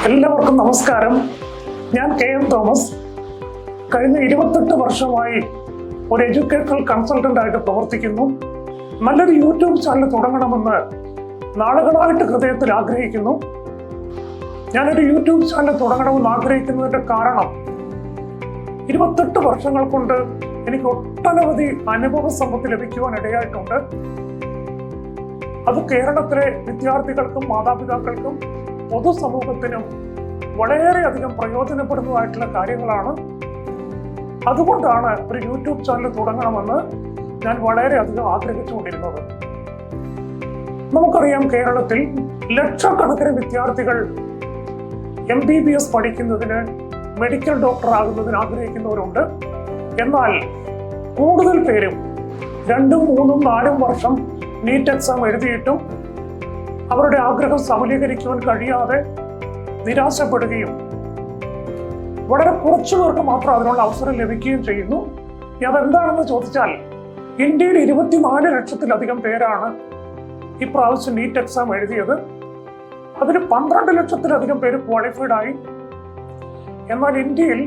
എല്ലാവർക്കും നമസ്കാരം. ഞാൻ KM തോമസ്. കഴിഞ്ഞ 28 വർഷമായി ഒരു എഡ്യൂക്കേഷണൽ കൺസൾട്ടന്റ് ആയിട്ട് പ്രവർത്തിക്കുന്നു. നല്ലൊരു യൂട്യൂബ് ചാനൽ തുടങ്ങണമെന്ന് നാളുകളായിട്ട് ഹൃദയത്തിൽ ആഗ്രഹിക്കുന്നു. ഞാനൊരു യൂട്യൂബ് ചാനൽ തുടങ്ങണമെന്ന് ആഗ്രഹിക്കുന്നതിന്റെ കാരണം 28 വർഷങ്ങൾ കൊണ്ട് എനിക്ക് ഒട്ടനവധി അനുഭവ സമ്പത്ത് ലഭിക്കുവാൻ ഇടയായിട്ടുണ്ട്. അത് കേരളത്തിലെ വിദ്യാർത്ഥികൾക്കും മാതാപിതാക്കൾക്കും പൊതുസമൂഹത്തിനും വളരെയധികം പ്രയോജനപ്പെടുന്നതായിട്ടുള്ള കാര്യങ്ങളാണ്. അതുകൊണ്ടാണ് ഒരു യൂട്യൂബ് ചാനൽ തുടങ്ങണമെന്ന് ഞാൻ വളരെയധികം ആഗ്രഹിച്ചുകൊണ്ടിരുന്നത്. നമുക്കറിയാം, കേരളത്തിൽ ലക്ഷക്കണക്കിന് വിദ്യാർത്ഥികൾ MBBS പഠിക്കുന്നതിന്, മെഡിക്കൽ ഡോക്ടർ ആകുന്നതിന് ആഗ്രഹിക്കുന്നവരുണ്ട്. എന്നാൽ കൂടുതൽ പേരും 2, 3, 4 വർഷം നീറ്റ് എക്സാം എഴുതിയിട്ടും അവരുടെ ആഗ്രഹം സഫലീകരിക്കുവാൻ കഴിയാതെ നിരാശപ്പെടുകയും വളരെ കുറച്ചു പേർക്ക് മാത്രം അതിനുള്ള അവസരം ലഭിക്കുകയും ചെയ്യുന്നു. അതെന്താണെന്ന് ചോദിച്ചാൽ, ഇന്ത്യയിൽ 24 ലക്ഷത്തിലധികം പേരാണ് ഇപ്രാവശ്യം നീറ്റ് എക്സാം എഴുതിയത്. അതിന് 12 ലക്ഷത്തിലധികം പേര് ക്വാളിഫൈഡ് ആയി. എന്നാൽ ഇന്ത്യയിൽ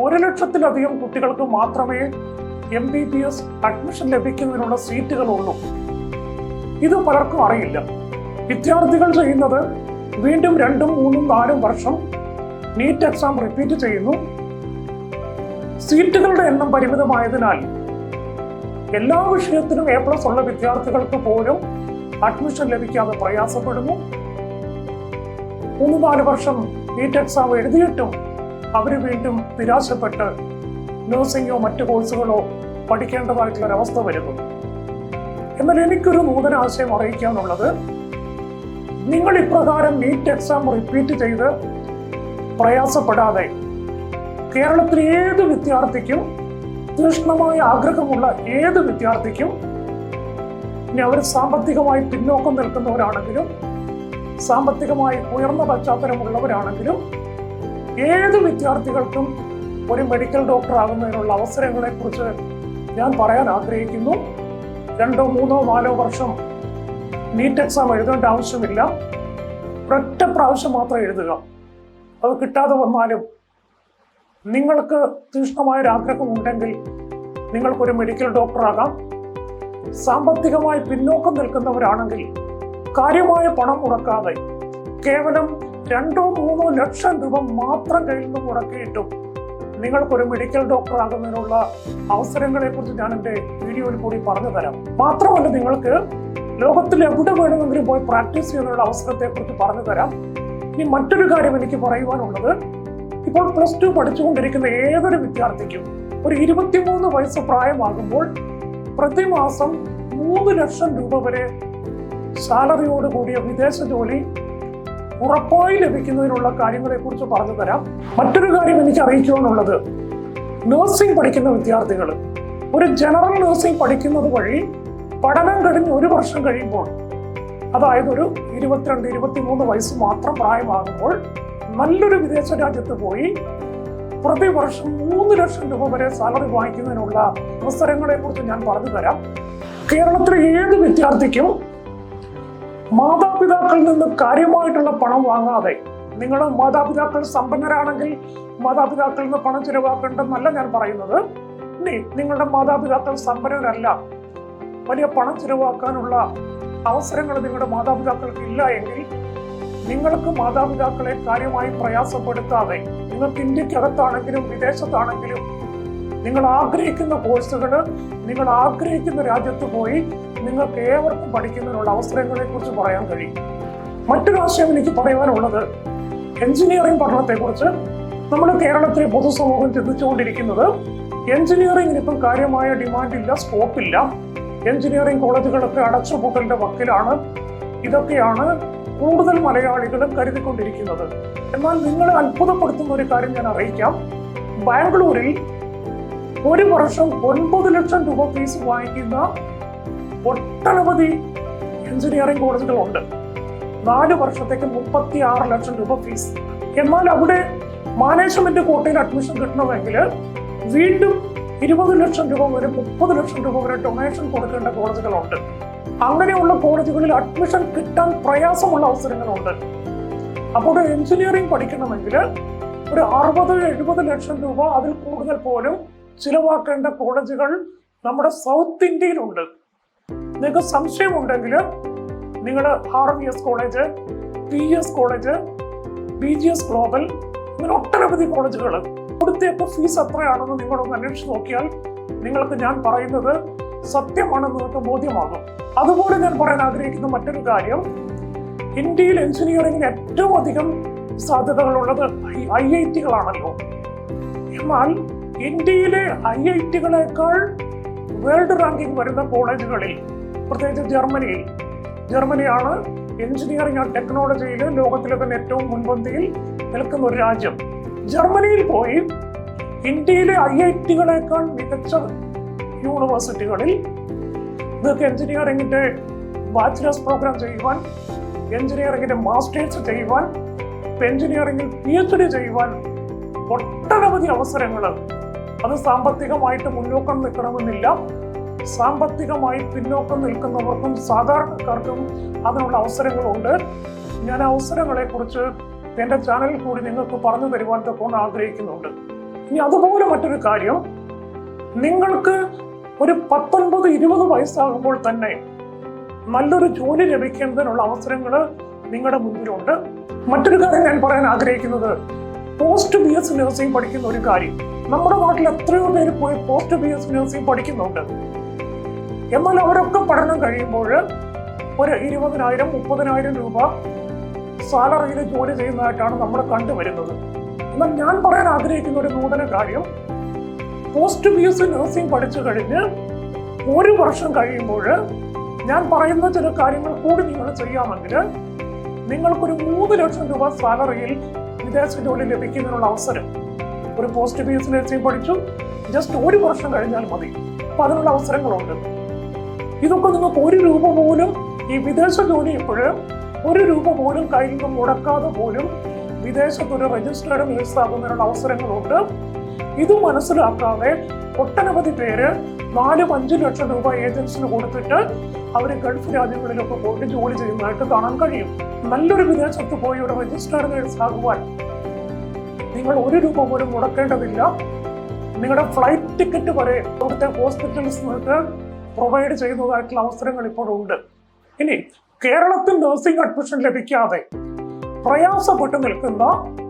1 ലക്ഷത്തിലധികം കുട്ടികൾക്ക് മാത്രമേ MBBS അഡ്മിഷൻ ലഭിക്കുന്നതിനുള്ള സീറ്റുകളുള്ളൂ. ഇത് പലർക്കും അറിയില്ല. വിദ്യാർത്ഥികൾ ചെയ്യുന്നത് വീണ്ടും 2, 3, 4 വർഷം നീറ്റ് എക്സാം റിപ്പീറ്റ് ചെയ്യുന്നു. സീറ്റുകളുടെ എണ്ണം പരിമിതമായതിനാൽ എല്ലാ വിഷയത്തിനും A+ ഉള്ള വിദ്യാർത്ഥികൾക്ക് പോലും അഡ്മിഷൻ ലഭിക്കാതെ പ്രയാസപ്പെടുന്നു. 3-4 വർഷം നീറ്റ് എക്സാം എഴുതിയിട്ടും അവർ വീണ്ടും നിരാശപ്പെട്ട് നഴ്സിംഗോ മറ്റു കോഴ്സുകളോ പഠിക്കേണ്ടതായിട്ടുള്ളൊരവസ്ഥ വരുന്നു. എന്നാൽ എനിക്കൊരു നൂതന ആശയം അറിയിക്കാനുള്ളത്, നിങ്ങൾ ഇപ്രകാരം നീറ്റ് എക്സാം റിപ്പീറ്റ് ചെയ്ത് പ്രയാസപ്പെടാതെ കേരളത്തിലെ ഏത് വിദ്യാർത്ഥിക്കും, തീക്ഷ്ണമായ ആഗ്രഹമുള്ള ഏത് വിദ്യാർത്ഥിക്കും, ഇനി അവർ സാമ്പത്തികമായി പിന്നോക്കം നിൽക്കുന്നവരാണെങ്കിലും സാമ്പത്തികമായി ഉയർന്ന പശ്ചാത്തലമുള്ളവരാണെങ്കിലും ഏത് വിദ്യാർത്ഥികൾക്കും ഒരു മെഡിക്കൽ ഡോക്ടർ ആകുന്നതിനുള്ള അവസരങ്ങളെ കുറിച്ച് ഞാൻ പറയാൻ ആഗ്രഹിക്കുന്നു. 2, 3, 4 വർഷം നീറ്റ് എക്സാം എഴുതേണ്ട ആവശ്യമില്ല. ഒരൊറ്റ പ്രാവശ്യം മാത്രം എഴുതുക. അത് കിട്ടാതെ വന്നാലും നിങ്ങൾക്ക് തീക്ഷ്ണമായൊരാഗ്രഹം ഉണ്ടെങ്കിൽ നിങ്ങൾക്കൊരു മെഡിക്കൽ ഡോക്ടർ ആകാം. സാമ്പത്തികമായി പിന്നോക്കം നിൽക്കുന്നവരാണെങ്കിൽ കാര്യമായ പണം മുടക്കാതെ കേവലം 2, 3 ലക്ഷം രൂപ മാത്രം കയ്യിൽ നിന്ന് മുടക്കിയിട്ടും നിങ്ങൾക്കൊരു മെഡിക്കൽ ഡോക്ടർ ആകുന്നതിനുള്ള അവസരങ്ങളെ കുറിച്ച് ഞാൻ എൻ്റെ വീഡിയോയിൽ കൂടി പറഞ്ഞു തരാം. മാത്രമല്ല, നിങ്ങൾക്ക് ലോകത്തിൽ എവിടെ വേണമെങ്കിലും പോയി പ്രാക്ടീസ് ചെയ്യാനുള്ള അവസരത്തെ കുറിച്ച് പറഞ്ഞു തരാം. ഇനി മറ്റൊരു കാര്യം എനിക്ക് പറയുവാനുള്ളത്, ഇപ്പോൾ +2 പഠിച്ചുകൊണ്ടിരിക്കുന്ന ഏതൊരു വിദ്യാർത്ഥിക്കും ഒരു 23 വയസ്സ് പ്രായമാകുമ്പോൾ പ്രതിമാസം 3 ലക്ഷം രൂപ വരെ സാലറിയോട് കൂടിയ വിദേശ ജോലി ഉറപ്പായി ലഭിക്കുന്നതിനുള്ള കാര്യങ്ങളെ കുറിച്ച് പറഞ്ഞു തരാം. മറ്റൊരു കാര്യം എനിക്ക് അറിയിക്കുവാനുള്ളത്, നഴ്സിംഗ് പഠിക്കുന്ന വിദ്യാർത്ഥികൾ ഒരു ജനറൽ നഴ്സിംഗ് പഠിക്കുന്നത് വഴി പഠനം കഴിഞ്ഞ് 1 വർഷം കഴിയുമ്പോൾ, അതായത് ഒരു 22, 23 വയസ്സ് മാത്രം പ്രായമാകുമ്പോൾ നല്ലൊരു വിദേശ രാജ്യത്ത് പോയി പ്രതിവർഷം 3 ലക്ഷം രൂപ വരെ സാലറി വാങ്ങിക്കുന്നതിനുള്ള അവസരങ്ങളെ കുറിച്ച് ഞാൻ പറഞ്ഞു തരാം. കേരളത്തിലെ ഏത് വിദ്യാർത്ഥിക്കും മാതാപിതാക്കളിൽ നിന്ന് കാര്യമായിട്ടുള്ള പണം വാങ്ങാതെ, നിങ്ങൾ മാതാപിതാക്കൾ സമ്പന്നരാണെങ്കിൽ മാതാപിതാക്കളിൽ നിന്ന് പണം ചിലവാക്കേണ്ടെന്നല്ല ഞാൻ പറയുന്നത്. നിങ്ങളുടെ മാതാപിതാക്കൾ സമ്പന്നരല്ല, വലിയ പണം ചിലവാക്കാനുള്ള അവസരങ്ങൾ നിങ്ങളുടെ മാതാപിതാക്കൾക്ക് ഇല്ല എങ്കിൽ നിങ്ങൾക്ക് മാതാപിതാക്കളെ കാര്യമായി പ്രയാസപ്പെടുത്താതെ, നിങ്ങൾക്ക് ഇന്ത്യക്കകത്താണെങ്കിലും വിദേശത്താണെങ്കിലും നിങ്ങൾ ആഗ്രഹിക്കുന്ന കോഴ്സുകൾ നിങ്ങൾ ആഗ്രഹിക്കുന്ന രാജ്യത്ത് പോയി നിങ്ങൾക്ക് ഏവർക്കും പഠിക്കുന്നതിനുള്ള അവസരങ്ങളെ കുറിച്ച് പറയാൻ കഴിയും. മറ്റൊരു ആശയം എനിക്ക് പറയാനുള്ളത്, എഞ്ചിനീയറിംഗ് പഠനത്തെക്കുറിച്ച്. നമ്മുടെ കേരളത്തിലെ പൊതുസമൂഹം ചിന്തിച്ചുകൊണ്ടിരിക്കുന്നത്, എഞ്ചിനീയറിംഗിന് ഇപ്പം കാര്യമായ ഡിമാൻഡില്ല, സ്കോപ്പില്ല, എഞ്ചിനീയറിംഗ് കോളേജുകളൊക്കെ അടച്ചുപൂട്ടലിന്റെ വക്കിലാണ്. ഇതൊക്കെയാണ് കൂടുതൽ മലയാളികളും കരുതിക്കൊണ്ടിരിക്കുന്നത്. എന്നാൽ നിങ്ങളെ അത്ഭുതപ്പെടുത്തുന്ന ഒരു കാര്യം ഞാൻ അറിയിക്കാം. ബാംഗ്ലൂരിൽ 1 വർഷം 9 ലക്ഷം രൂപ ഫീസ് വാങ്ങിക്കുന്ന ഒട്ടനവധി എഞ്ചിനീയറിംഗ് കോളേജുകളുണ്ട്. 4 വർഷത്തേക്ക് 36 ലക്ഷം രൂപ ഫീസ്. എന്നാൽ അവിടെ മാനേജ്മെന്റ് കോട്ടയിൽ അഡ്മിഷൻ കിട്ടണമെങ്കിൽ വീണ്ടും 20 ലക്ഷം രൂപ വരെ 30 ലക്ഷം രൂപ വരെ ഡൊണേഷൻ കൊടുക്കേണ്ട കോളേജുകളുണ്ട്. അങ്ങനെയുള്ള കോളേജുകളിൽ അഡ്മിഷൻ കിട്ടാൻ പ്രയാസമുള്ള അവസരങ്ങളുണ്ട്. അപ്പോൾ എഞ്ചിനീയറിംഗ് പഠിക്കണമെങ്കിൽ ഒരു 60-70 ലക്ഷം രൂപ അതിൽ കൂടുതൽ പോലും ചിലവാക്കേണ്ട കോളേജുകൾ നമ്മുടെ സൗത്ത് ഇന്ത്യയിലുണ്ട്. നിങ്ങൾക്ക് സംശയമുണ്ടെങ്കിൽ നിങ്ങൾ RVS college, PES college, BGS global, ഇങ്ങനെ ഒട്ടനവധി കോളേജുകൾ ഇവിടുത്തെയൊക്കെ ഫീസ് എത്രയാണെന്ന് നിങ്ങളൊന്ന് അന്വേഷിച്ച് നോക്കിയാൽ നിങ്ങൾക്ക് ഞാൻ പറയുന്നത് സത്യമാണെന്ന് നിങ്ങൾക്ക് ബോധ്യമാകും. അതുപോലെ ഞാൻ പറയാൻ ആഗ്രഹിക്കുന്ന മറ്റൊരു കാര്യം, ഇന്ത്യയിൽ എഞ്ചിനീയറിംഗിന് ഏറ്റവും അധികം സാധ്യതകളുള്ളത് IIT-കളാണല്ലോ. എന്നാൽ ഇന്ത്യയിലെ IIT-കളേക്കാൾ വേൾഡ് റാങ്കിങ് വരുന്ന കോളേജുകളിൽ, പ്രത്യേകിച്ച് ജർമ്മനിയാണ് എഞ്ചിനീയറിംഗ് ആൻഡ് ടെക്നോളജിയിൽ ലോകത്തിലെ തന്നെ ഏറ്റവും മുൻപന്തിയിൽ നിൽക്കുന്ന ഒരു രാജ്യം. ജർമ്മനിയിൽ പോയി ഇന്ത്യയിലെ IIT-കളേക്കാൾ മികച്ച യൂണിവേഴ്സിറ്റികളിൽ നിങ്ങൾക്ക് എഞ്ചിനീയറിംഗിന്റെ ബാച്ചിലേഴ്സ് പ്രോഗ്രാം ചെയ്യുവാൻ, എഞ്ചിനീയറിംഗിന്റെ മാസ്റ്റേഴ്സ് ചെയ്യുവാൻ, എഞ്ചിനീയറിംഗിൽ PhD ചെയ്യുവാൻ ഒട്ടനവധി അവസരങ്ങൾ. അത് സാമ്പത്തികമായിട്ട് മുന്നോക്കം നിൽക്കണമെന്നില്ല. സാമ്പത്തികമായി പിന്നോക്കം നിൽക്കുന്നവർക്കും സാധാരണക്കാർക്കും അതിനുള്ള അവസരങ്ങളുണ്ട്. ഞാൻ അവസരങ്ങളെ കുറിച്ച് എൻ്റെ ചാനലിൽ കൂടി നിങ്ങൾക്ക് പറഞ്ഞു തരുവാൻ തൊക്കെ ആഗ്രഹിക്കുന്നുണ്ട്. ഇനി അതുപോലെ മറ്റൊരു കാര്യം, നിങ്ങൾക്ക് ഒരു 19-20 വയസ്സാകുമ്പോൾ തന്നെ നല്ലൊരു ജോലി ലഭിക്കുന്നതിനുള്ള അവസരങ്ങൾ നിങ്ങളുടെ മുന്നിലുണ്ട്. മറ്റൊരു കാര്യം ഞാൻ പറയാൻ ആഗ്രഹിക്കുന്നത്, പോസ്റ്റ് BS നഴ്സിംഗ് പഠിക്കുന്ന ഒരു കാര്യം. നമ്മുടെ നാട്ടിൽ എത്രയോ പേര് പോയി പോസ്റ്റ് BS നഴ്സിംഗ് പഠിക്കുന്നുണ്ട്. എന്നാൽ അവരൊക്കെ പഠനം കഴിയുമ്പോൾ ഒരു 20,000-30,000 രൂപ സാലറിയിൽ ജോലി ചെയ്യുന്നതായിട്ടാണ് നമ്മൾ കണ്ടുവരുന്നത്. എന്നാൽ ഞാൻ പറയാൻ ആഗ്രഹിക്കുന്ന ഒരു നൂതന കാര്യം, പോസ്റ്റ് BS നഴ്സിംഗ് പഠിച്ചു കഴിഞ്ഞ് 1 വർഷം കഴിയുമ്പോൾ ഞാൻ പറയുന്ന ചില കാര്യങ്ങൾ കൂടി നിങ്ങൾ ചെയ്യാമെങ്കിൽ നിങ്ങൾക്കൊരു 3 ലക്ഷം രൂപ സാലറിയിൽ വിദേശ ജോലി ലഭിക്കുന്നതിനുള്ള അവസരം. ഒരു പോസ്റ്റ് BS നഴ്സിംഗ് പഠിച്ചു, ജസ്റ്റ് 1 വർഷം കഴിഞ്ഞാൽ മതി. അപ്പൊ അതിനുള്ള അവസരങ്ങളുണ്ട്. ഇതൊക്കെ നിങ്ങൾക്ക് 1 രൂപ പോലും ഈ വിദേശ ജോലി ഇപ്പോഴും 1 രൂപ പോലും കയ്യിൽ നിന്ന് മുടക്കാതെ പോലും വിദേശത്തൊരു രജിസ്റ്റേർഡ് നേഴ്സ് ആകുന്നതിനുള്ള അവസരങ്ങളുണ്ട്. ഇത് മനസ്സിലാക്കാതെ ഒട്ടനവധി പേര് 4-5 ലക്ഷം രൂപ ഏജൻസിന് കൊടുത്തിട്ട് അവർ ഗൾഫ് രാജ്യങ്ങളിലൊക്കെ പോയിട്ട് ജോലി ചെയ്യുന്നതായിട്ട് കാണാൻ കഴിയും. നല്ലൊരു വിദേശത്ത് പോയി ഒരു രജിസ്റ്റേർഡ് നേഴ്സ് ആകുവാൻ നിങ്ങൾ 1 രൂപ പോലും മുടക്കേണ്ടതില്ല. നിങ്ങളുടെ ഫ്ലൈറ്റ് ടിക്കറ്റ് വരെ അവിടുത്തെ ഹോസ്പിറ്റൽസ് നിങ്ങൾക്ക് പ്രൊവൈഡ് ചെയ്യുന്നതായിട്ടുള്ള അവസരങ്ങൾ ഇപ്പോഴുണ്ട്. ഇനി കേരളത്തിൽ നഴ്സിംഗ് അഡ്മിഷൻ ലഭിക്കാതെ പ്രയാസപ്പെട്ട് നിൽക്കുന്ന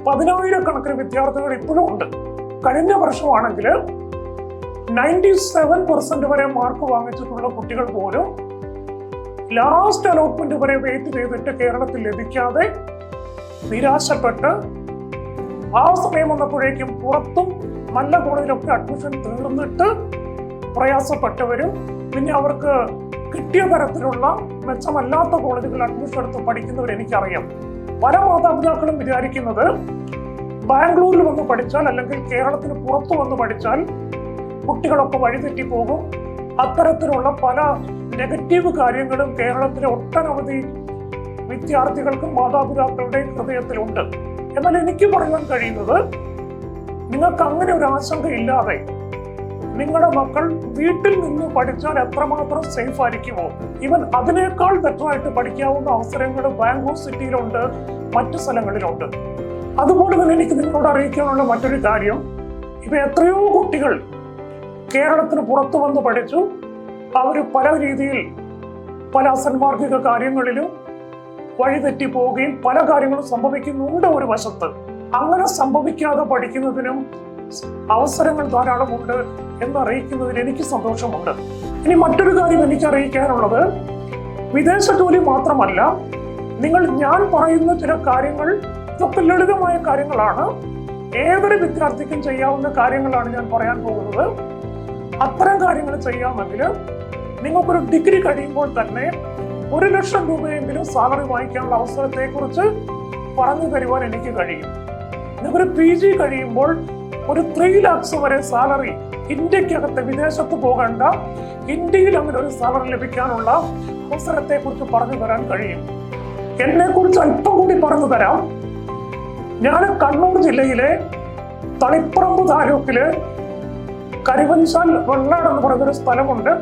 10,000-കണക്കിന് വിദ്യാർത്ഥികൾ ഇപ്പോഴും ഉണ്ട്. കഴിഞ്ഞ വർഷമാണെങ്കിൽ 97% വരെ മാർക്ക് വാങ്ങിച്ചിട്ടുള്ള കുട്ടികൾ പോലും ലാസ്റ്റ് അലോട്ട്മെന്റ് വരെ വെയിറ്റ് ചെയ്തിട്ട് കേരളത്തിൽ ലഭിക്കാതെ നിരാശപ്പെട്ട് ആ സമയം വന്നപ്പോഴേക്കും പുറത്തും നല്ല കോളേജിലൊക്കെ അഡ്മിഷൻ തീർന്നിട്ട് പ്രയാസപ്പെട്ടവരും പിന്നെ അവർക്ക് കിട്ടിയ തരത്തിലുള്ള മെച്ചമല്ലാത്ത കോളേജുകളിൽ അഡ്മിഷൻ എടുത്ത് പഠിക്കുന്നവർ എനിക്കറിയാം. പല മാതാപിതാക്കളും വിചാരിക്കുന്നത് ബാംഗ്ലൂരിൽ വന്ന് പഠിച്ചാൽ അല്ലെങ്കിൽ കേരളത്തിന് പുറത്തു വന്ന് പഠിച്ചാൽ കുട്ടികളൊക്കെ വഴിതെറ്റി പോകും. അത്തരത്തിലുള്ള പല നെഗറ്റീവ് കാര്യങ്ങളും കേരളത്തിലെ ഒട്ടനവധി വിദ്യാർത്ഥികൾക്കും മാതാപിതാക്കളുടെ ഹൃദയത്തിലുണ്ട്. എന്നാൽ എനിക്ക് പറയാൻ കഴിയുന്നത്, നിങ്ങൾക്ക് അങ്ങനെ ഒരു ആശങ്കയില്ലാതെ നിങ്ങളുടെ മക്കൾ വീട്ടിൽ നിന്ന് പഠിച്ചാൽ എത്രമാത്രം സേഫ് ആയിരിക്കുമോ, ഇവൻ അതിനേക്കാൾ ബെറ്ററായിട്ട് പഠിക്കാവുന്ന അവസരങ്ങൾ ബാംഗ്ലൂർ സിറ്റിയിലുണ്ട്, മറ്റു സ്ഥലങ്ങളിലുണ്ട്. അതുപോലെ തന്നെ എനിക്ക് നിങ്ങളോട് അറിയിക്കാനുള്ള മറ്റൊരു കാര്യം, ഇപ്പൊ എത്രയോ കുട്ടികൾ കേരളത്തിന് പുറത്തു വന്ന് പഠിച്ചു. അവർ പല രീതിയിൽ പല അസന്മാർഗിക കാര്യങ്ങളിലും വഴിതെറ്റി പോവുകയും പല കാര്യങ്ങളും സംഭവിക്കുന്നുണ്ട്. ഒരു വശത്ത് അങ്ങനെ സംഭവിക്കാതെ പഠിക്കുന്നതിനും അവസരങ്ങൾ ധാരാളമുണ്ട് എന്നറിയിക്കുന്നതിൽ എനിക്ക് സന്തോഷമുണ്ട്. ഇനി മറ്റൊരു കാര്യം എനിക്ക് അറിയിക്കാനുള്ളത്, വിദേശ ജോലി മാത്രമല്ല, ഞാൻ പറയുന്ന ചില കാര്യങ്ങൾ ഇതൊക്കെ ലളിതമായ കാര്യങ്ങളാണ്. ഏതൊരു വിദ്യാർത്ഥിക്കും ചെയ്യാവുന്ന കാര്യങ്ങളാണ് ഞാൻ പറയാൻ പോകുന്നത്. അത്തരം കാര്യങ്ങൾ ചെയ്യാമെങ്കിൽ നിങ്ങൾക്കൊരു ഡിഗ്രി കഴിയുമ്പോൾ തന്നെ 1 ലക്ഷം രൂപയെങ്കിലും സാലറി വാങ്ങിക്കാനുള്ള അവസരത്തെ കുറിച്ച് പറഞ്ഞു തരുവാൻ എനിക്ക് കഴിയും. നിങ്ങൾക്കൊരു PG കഴിയുമ്പോൾ ഒരു 3 lakhs വരെ സാലറി ഇന്ത്യക്കകത്ത്, വിദേശത്ത് പോകേണ്ട, ഇന്ത്യയിൽ അങ്ങനെ ഒരു സാലറി ലഭിക്കാനുള്ള അവസരത്തെ കുറിച്ച് പറഞ്ഞു തരാൻ കഴിയും. എന്നെ കുറിച്ച് അല്പം കൂടി പറഞ്ഞു തരാം. ഞാൻ കണ്ണൂർ ജില്ലയിലെ തളിപ്പറമ്പ് താലൂക്കില് കരിവൻശാൽ വെള്ളാട് എന്ന് പറയുന്നൊരു സ്ഥലമുണ്ട്.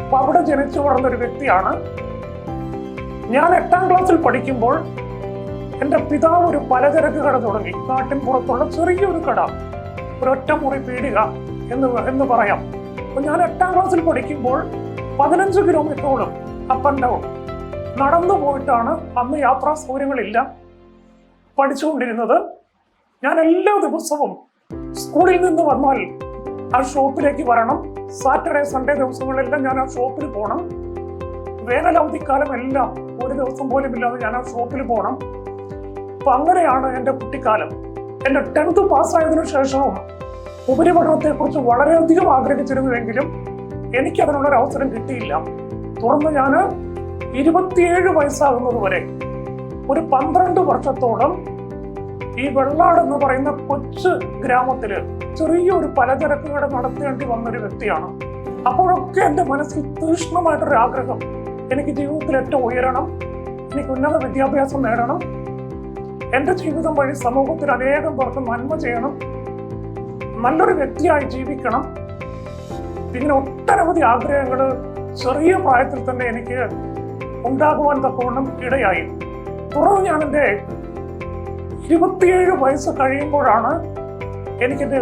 അപ്പൊ അവിടെ ജനിച്ചു വളർന്നൊരു വ്യക്തിയാണ് ഞാൻ. 8ാം ക്ലാസ്സിൽ പഠിക്കുമ്പോൾ എൻ്റെ പിതാവ് ഒരു പലചരക്ക് കട തുടങ്ങി. നാട്ടിൻ പുറത്തുള്ള ചെറിയൊരു കട, ഒരൊറ്റ മുറി പീടിക എന്ന് പറയാം. അപ്പൊ ഞാൻ 8ാം ക്ലാസ്സിൽ പഠിക്കുമ്പോൾ 15 കിലോമീറ്ററോളം അപ്പ് ആൻഡ് ഡൗൺ നടന്നു പോയിട്ടാണ്, അന്ന് യാത്രാ സൗകര്യങ്ങളില്ല, പഠിച്ചുകൊണ്ടിരുന്നത്. ഞാൻ എല്ലാ ദിവസവും സ്കൂളിൽ നിന്ന് വന്നാൽ ആ ഷോപ്പിലേക്ക് വരണം. സാറ്റർഡേ സൺഡേ ദിവസങ്ങളിലെല്ലാം ഞാൻ ആ ഷോപ്പിൽ പോകണം. വേനലവധിക്കാലം എല്ലാം ഒരു ദിവസം പോലും ഇല്ലാതെ ഞാൻ ആ ഷോപ്പിൽ പോകണം. അപ്പൊ അങ്ങനെയാണ് എൻ്റെ കുട്ടിക്കാലം. എൻ്റെ 10th പാസ്സായതിനു ശേഷവും ഉപരിപഠനത്തെക്കുറിച്ച് വളരെയധികം ആഗ്രഹിച്ചിരുന്നുവെങ്കിലും എനിക്ക് അതിനുള്ളൊരു അവസരം കിട്ടിയില്ല. തുടർന്ന് ഞാൻ 27 വയസ്സാകുന്നത് വരെ ഒരു 12 വർഷത്തോളം ഈ വെള്ളാട് എന്ന് പറയുന്ന കൊച്ചു ഗ്രാമത്തില് ചെറിയൊരു പലചരക്ക് കട നടത്തേണ്ടി വന്നൊരു വ്യക്തിയാണ്. അപ്പോഴൊക്കെ എൻ്റെ മനസ്സിൽ തീക്ഷ്ണമായിട്ടൊരു ആഗ്രഹം, എനിക്ക് ജീവിതത്തിൽ ഏറ്റവും ഉയരണം, എനിക്ക് ഉന്നത വിദ്യാഭ്യാസം നേടണം, എൻ്റെ ജീവിതം വഴി സമൂഹത്തിൽ അനേകം പേർക്ക് നന്മ ചെയ്യണം, നല്ലൊരു വ്യക്തിയായി ജീവിക്കണം. ഇങ്ങനെ ഒട്ടനവധി ആഗ്രഹങ്ങൾ ചെറിയ പ്രായത്തിൽ തന്നെ എനിക്ക് ഉണ്ടാകുവാൻ തക്കവണ്ണം ഇടയായി. തുടർന്ന് ഞാൻ എൻ്റെ 27 വയസ്സ് കഴിയുമ്പോഴാണ് എനിക്കെൻ്റെ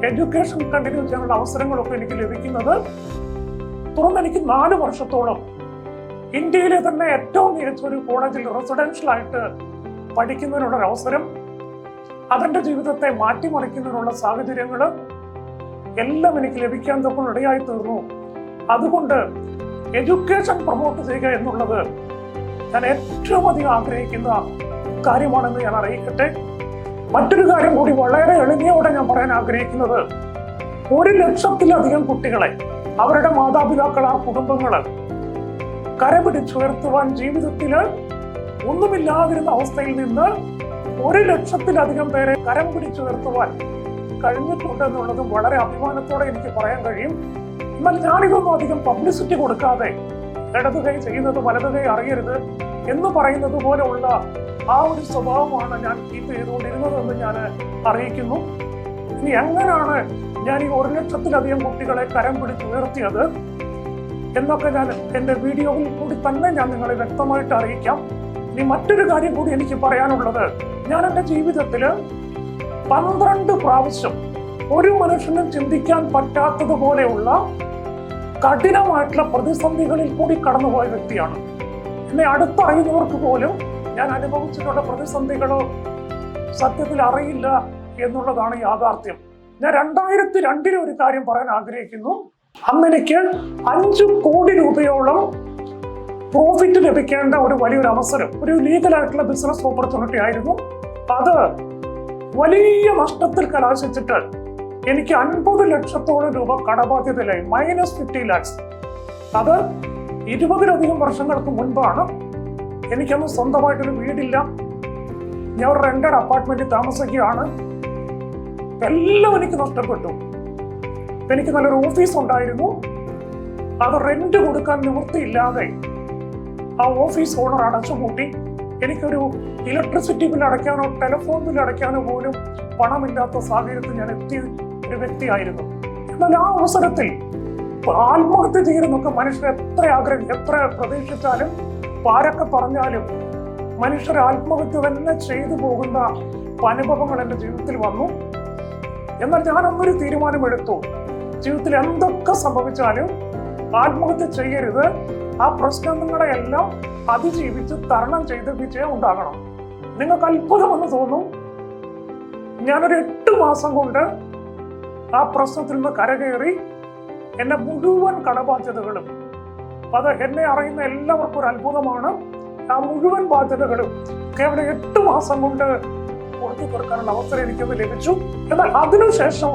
എഡ്യൂക്കേഷൻ കണ്ടിന്യൂ ചെയ്യാനുള്ള അവസരങ്ങളൊക്കെ എനിക്ക് ലഭിക്കുന്നത്. തുടർന്ന് എനിക്ക് 4 വർഷത്തോളം ഇന്ത്യയിലെ തന്നെ ഏറ്റവും മികച്ച ഒരു കോളേജിൽ റെസിഡൻഷ്യലായിട്ട് പഠിക്കുന്നതിനുള്ളൊരു അവസരം, അതെൻ്റെ ജീവിതത്തെ മാറ്റിമറിക്കുന്നതിനുള്ള സാഹചര്യങ്ങൾ എല്ലാം എനിക്ക് ലഭിക്കാൻ തൊക്കെ ഇടയായി തീർന്നു. അതുകൊണ്ട് എഡ്യൂക്കേഷൻ പ്രൊമോട്ട് ചെയ്യുക എന്നുള്ളത് ഞാൻ ഏറ്റവും അധികം ആഗ്രഹിക്കുന്ന കാര്യമാണെന്ന് ഞാൻ അറിയിക്കട്ടെ. മറ്റൊരു കാര്യം കൂടി വളരെ എളിമയോടെ ഞാൻ പറയാൻ ആഗ്രഹിക്കുന്നത്, 1 ലക്ഷത്തിലധികം കുട്ടികളെ അവരുടെ മാതാപിതാക്കൾ, ആ കുടുംബങ്ങള് കരപിടിച്ചുയർത്തുവാൻ, ജീവിതത്തില് ഒന്നുമില്ലാതിരുന്ന അവസ്ഥയിൽ നിന്ന് 1 ലക്ഷത്തിലധികം പേരെ കരം പിടിച്ചുയർത്തുവാൻ കഴിഞ്ഞിട്ടുണ്ടെന്നുള്ളതും വളരെ അഭിമാനത്തോടെ എനിക്ക് പറയാൻ കഴിയും. എന്നാൽ ഞാനിതൊന്നും അധികം പബ്ലിസിറ്റി കൊടുക്കാതെ ഇടതു കൈ ചെയ്യുന്നത് വലതു കൈ അറിയരുത് എന്ന് പറയുന്നത് പോലെയുള്ള ആ ഒരു സ്വഭാവമാണ് ഞാൻ കീപ്പ് ചെയ്തുകൊണ്ടിരുന്നതെന്ന് ഞാൻ അറിയിക്കുന്നു. ഇനി എങ്ങനെയാണ് ഞാൻ ഈ 1 ലക്ഷത്തിലധികം കുട്ടികളെ കരം പിടിച്ചുയർത്തിയത് എന്നൊക്കെ ഞാൻ എൻ്റെ വീഡിയോയിൽ കൂടി തന്നെ ഞാൻ നിങ്ങളെ വ്യക്തമായിട്ട് അറിയിക്കാം. ഇനി മറ്റൊരു കാര്യം കൂടി എനിക്ക് പറയാനുള്ളത്, ഞാൻ എൻ്റെ ജീവിതത്തിൽ 12 പ്രാവശ്യം ഒരു മനുഷ്യനും ചിന്തിക്കാൻ പറ്റാത്തതുപോലെയുള്ള കഠിനമായിട്ടുള്ള പ്രതിസന്ധികളിൽ കൂടി കടന്നുപോയ വ്യക്തിയാണ്. എന്നെ അടുത്തറിയുന്നവർക്ക് പോലും ഞാൻ അനുഭവിച്ചിട്ടുള്ള പ്രതിസന്ധികളോ സത്യത്തിൽ അറിയില്ല എന്നുള്ളതാണ് യാഥാർത്ഥ്യം. ഞാൻ 2002 ഒരു കാര്യം പറയാൻ ആഗ്രഹിക്കുന്നു. അന്ന് എനിക്ക് 5 കോടി രൂപയോളം പ്രോഫിറ്റ് ലഭിക്കേണ്ട ഒരു വലിയൊരു അവസരം, ഒരു ലീഗലായിട്ടുള്ള ബിസിനസ് ഓപ്പർച്യൂണിറ്റി ആയിരുന്നു. അത് വലിയ നഷ്ടത്തിൽ കലാശിച്ചിട്ട് എനിക്ക് 50 ലക്ഷത്തോളം രൂപ കടബാധ്യതയിലായി, -50 lakhs. അത് 20-ലധികം വർഷങ്ങൾക്ക് മുൻപാണ്. എനിക്കന്ന് സ്വന്തമായിട്ടൊരു വീടില്ല, ഞാൻ ഒരു റെന്റഡ് അപ്പാർട്ട്മെന്റിൽ താമസിക്കുകയാണ്. എല്ലാം എനിക്ക് നഷ്ടപ്പെട്ടു. എനിക്ക് നല്ലൊരു ഓഫീസ് ഉണ്ടായിരുന്നു, അത് റെന്റ് കൊടുക്കാൻ നിവൃത്തിയില്ലാതെ ആ ഓഫീസ് ഓണർ അടച്ചുപൂട്ടി. എനിക്കൊരു ഇലക്ട്രിസിറ്റി ബിൽ അടയ്ക്കാനോ ടെലിഫോൺ ബിൽ അടയ്ക്കാനോ പോലും പണമില്ലാത്ത സാഹചര്യത്തിൽ ഞാൻ എത്തിയ ഒരു വ്യക്തിയായിരുന്നു. എന്നാൽ ആ അവസരത്തിൽ ആത്മഹത്യ ചെയ്യുന്നൊക്കെ മനുഷ്യർ എത്ര പ്രതീക്ഷിച്ചാലും ആരൊക്കെ പറഞ്ഞാലും മനുഷ്യർ ആത്മഹത്യ തന്നെ ചെയ്തു പോകുന്ന അനുഭവങ്ങൾ എൻ്റെ ജീവിതത്തിൽ വന്നു. എന്നാൽ ഞാൻ അന്നൊരു തീരുമാനമെടുത്തു, ജീവിതത്തിൽ എന്തൊക്കെ സംഭവിച്ചാലും ആത്മഹത്യ ചെയ്യരുത്, ആ പ്രശ്നങ്ങളെ എല്ലാം അതിജീവിച്ച് തരണം ചെയ്ത് വിജയം ഉണ്ടാകണം. നിങ്ങൾക്ക് അത്ഭുതമെന്ന് തോന്നും, ഞാനൊരു 8 മാസം കൊണ്ട് ആ പ്രശ്നത്തിൽ നിന്ന് കരകയറി. എന്റെ മുഴുവൻ കടബാധ്യതകളും, അത് എന്നെ അറിയുന്ന എല്ലാവർക്കും ഒരു അത്ഭുതമാണ്, ആ മുഴുവൻ ബാധ്യതകളും കേവലം 8 മാസം കൊണ്ട് കൊടുത്തു തീർക്കാനുള്ള അവസരം എനിക്കത് ലഭിച്ചു. എന്നാൽ അതിനുശേഷം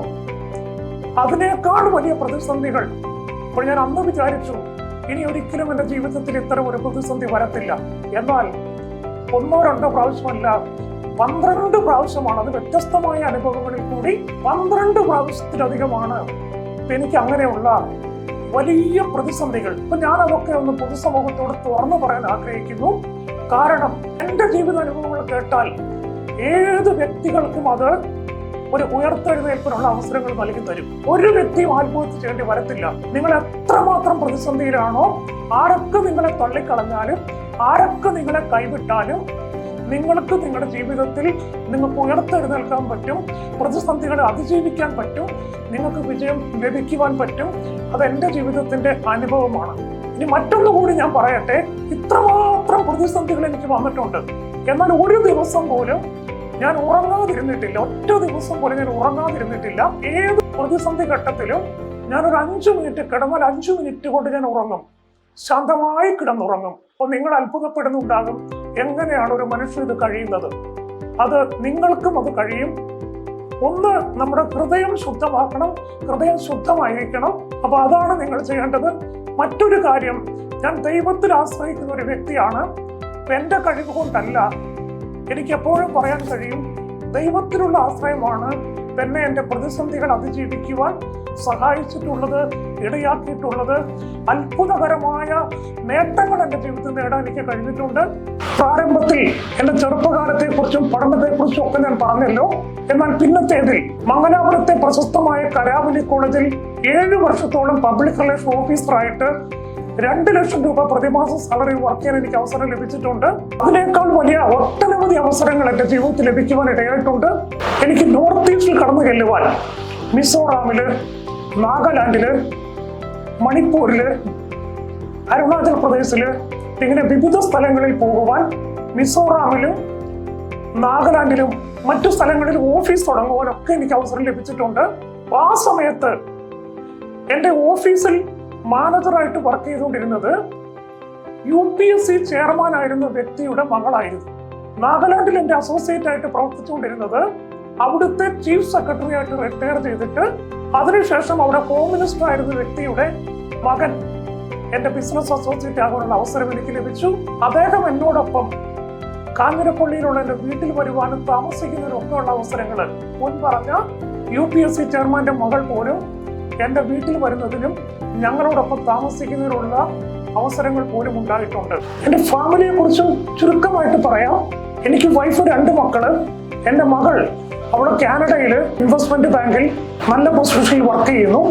അതിനേക്കാൾ വലിയ പ്രതിസന്ധികൾ. അപ്പോൾ ഞാൻ അന്ന് വിചാരിച്ചു, ഇനി ഒരിക്കലും എൻ്റെ ജീവിതത്തിൽ ഇത്തരം ഒരു പ്രതിസന്ധി വരത്തില്ല. എന്നാൽ 1-2 പ്രാവശ്യമല്ല, 12 പ്രാവശ്യമാണ്. അത് വ്യത്യസ്തമായ അനുഭവങ്ങളിൽ കൂടി 12 പ്രാവശ്യത്തിലധികമാണ് എനിക്ക് അങ്ങനെയുള്ള വലിയ പ്രതിസന്ധികൾ. ഇപ്പൊ ഞാൻ അതൊക്കെ ഒന്ന് പൊതുസമൂഹത്തോട് തുറന്നു പറയാൻ ആഗ്രഹിക്കുന്നു. കാരണം എൻ്റെ ജീവിതാനുഭവങ്ങൾ കേട്ടാൽ ഏത് വ്യക്തികൾക്കും അത് ഒരു ഉയർത്തെഴുന്നേൽപ്പിനുള്ള അവസരങ്ങൾ നൽകി തരും. ഒരു വ്യക്തിയും ആത്മഹത്യ ചെയ്യേണ്ടി വരത്തില്ല. നിങ്ങൾ എത്രമാത്രം പ്രതിസന്ധിയിലാണോ, ആരൊക്കെ നിങ്ങളെ തള്ളിക്കളഞ്ഞാലും ആരൊക്കെ നിങ്ങളെ കൈവിട്ടാലും നിങ്ങൾക്ക് നിങ്ങളുടെ ജീവിതത്തിൽ നിങ്ങൾക്ക് ഉയർത്തെഴുന്നേൽക്കാൻ പറ്റും, പ്രതിസന്ധികളെ അതിജീവിക്കാൻ പറ്റും, നിങ്ങൾക്ക് വിജയം ലഭിക്കുവാൻ പറ്റും. അത് എൻ്റെ ജീവിതത്തിന്റെ അനുഭവമാണ്. ഇനി മറ്റൊന്നുകൂടി ഞാൻ പറയട്ടെ, ഇത്രമാത്രം പ്രതിസന്ധികൾ എനിക്ക് വന്നിട്ടുണ്ട്. എന്നാൽ ഒരു ദിവസം പോലും ഞാൻ ഉറങ്ങാതിരുന്നിട്ടില്ല. ഒറ്റ ദിവസം പോലും ഞാൻ ഉറങ്ങാതിരുന്നിട്ടില്ല. ഏത് പ്രതിസന്ധി ഘട്ടത്തിലും ഞാനൊരു 5 മിനിറ്റ് കിടന്നാൽ 5 മിനിറ്റ് കൊണ്ട് ഞാൻ ഉറങ്ങും, ശാന്തമായി കിടന്നുറങ്ങും. അപ്പോൾ നിങ്ങൾ അത്ഭുതപ്പെടുന്നുണ്ടാകും, എങ്ങനെയാണ് ഒരു മനുഷ്യൻ ഇത് കഴിയുന്നത്? അത് നിങ്ങൾക്കും അത് കഴിയും. ഒന്ന്, നമ്മുടെ ഹൃദയം ശുദ്ധമാക്കണം, ഹൃദയം ശുദ്ധമായിരിക്കണം. അപ്പൊ അതാണ് നിങ്ങൾ ചെയ്യേണ്ടത്. മറ്റൊരു കാര്യം, ഞാൻ ദൈവത്തിൽ ആശ്രയിക്കുന്ന ഒരു വ്യക്തിയാണ്. എന്റെ കഴിവ് കൊണ്ടല്ല, എനിക്ക് എപ്പോഴും പറയാൻ കഴിയും, ദൈവത്തിലുള്ള ആശ്രയമാണ് തന്നെ എൻ്റെ പ്രതിസന്ധികൾ അതിജീവിക്കുവാൻ സഹായിച്ചിട്ടുള്ളത്, ഇടയാക്കിയിട്ടുള്ളത്. അത്ഭുതകരമായ നേട്ടങ്ങൾ എൻ്റെ ജീവിതത്തിൽ നേടാൻ എനിക്ക് കഴിഞ്ഞിട്ടുണ്ട്. പ്രാരംഭത്തിൽ എൻ്റെ ചെറുപ്പകാലത്തെക്കുറിച്ചും പഠനത്തെക്കുറിച്ചും ഒക്കെ ഞാൻ പറഞ്ഞല്ലോ. എന്നാൽ പിന്നത്തേതിൽ മംഗലാപുരത്തെ പ്രശസ്തമായ കരാവലി കോളേജിൽ 7 വർഷത്തോളം പബ്ലിക് റിലേഷൻ ഓഫീസറായിട്ട് 2 ലക്ഷം രൂപ പ്രതിമാസ സാലറി വർക്ക് ചെയ്യാൻ എനിക്ക് അവസരം ലഭിച്ചിട്ടുണ്ട്. അതിനേക്കാൾ വലിയ ഒട്ടനവധി അവസരങ്ങൾ എൻ്റെ ജീവിതത്തിൽ ലഭിക്കുവാൻ ഇടയായിട്ടുണ്ട്. എനിക്ക് നോർത്ത് ഈസ്റ്റിൽ കടന്നു ചെല്ലുവാൻ മിസോറാമില്, നാഗാലാൻഡില്, മണിപ്പൂരില്, അരുണാചൽ പ്രദേശില്, ഇങ്ങനെ വിവിധ സ്ഥലങ്ങളിൽ പോകുവാൻ മിസോറാമിലും നാഗാലാൻഡിലും മറ്റു സ്ഥലങ്ങളിലും ഓഫീസ് തുടങ്ങുവാനൊക്കെ എനിക്ക് അവസരം ലഭിച്ചിട്ടുണ്ട്. ആ സമയത്ത് എൻ്റെ ഓഫീസിൽ മാനേജറായിട്ട് വർക്ക് ചെയ്തുകൊണ്ടിരുന്നത് UPSC ചെയർമാൻ ആയിരുന്ന വ്യക്തിയുടെ മകളായിരുന്നു. നാഗാലാൻഡിൽ എൻ്റെ അസോസിയേറ്റ് ആയിട്ട് പ്രവർത്തിച്ചുകൊണ്ടിരുന്നത് അവിടുത്തെ ചീഫ് സെക്രട്ടറി ആയിട്ട് റിട്ടയർ ചെയ്തിട്ട് അതിനുശേഷം അവിടെ ഹോം മിനിസ്റ്റർ ആയിരുന്ന വ്യക്തിയുടെ മകൻ എന്റെ ബിസിനസ് അസോസിയേറ്റ് ആകാനുള്ള അവസരം എനിക്ക് ലഭിച്ചു. അദ്ദേഹം എന്നോടൊപ്പം കാഞ്ഞിരപ്പള്ളിയിലുള്ള എൻ്റെ വീട്ടിൽ വരുവാനും താമസിക്കുന്നതിനും ഒക്കെ ഉള്ള അവസരങ്ങൾ, മുൻ പറഞ്ഞ UPSC ചെയർമാന്റെ മകൾ പോലും എൻ്റെ വീട്ടിൽ വരുന്നതിനും ഞങ്ങളോടൊപ്പം താമസിക്കുന്നതിനുള്ള അവസരങ്ങൾ പോലും ഉണ്ടായിട്ടുണ്ട്. എൻ്റെ ഫാമിലിയെ കുറിച്ചും ചുരുക്കമായിട്ട് പറയാം. എനിക്ക് വൈഫ്, 2 മക്കള്. എൻ്റെ മകൾ അവള് കാനഡയിൽ ഇൻവെസ്റ്റ്മെന്റ് ബാങ്കിൽ നല്ല പൊസിഷനിൽ വർക്ക് ചെയ്യുന്നു.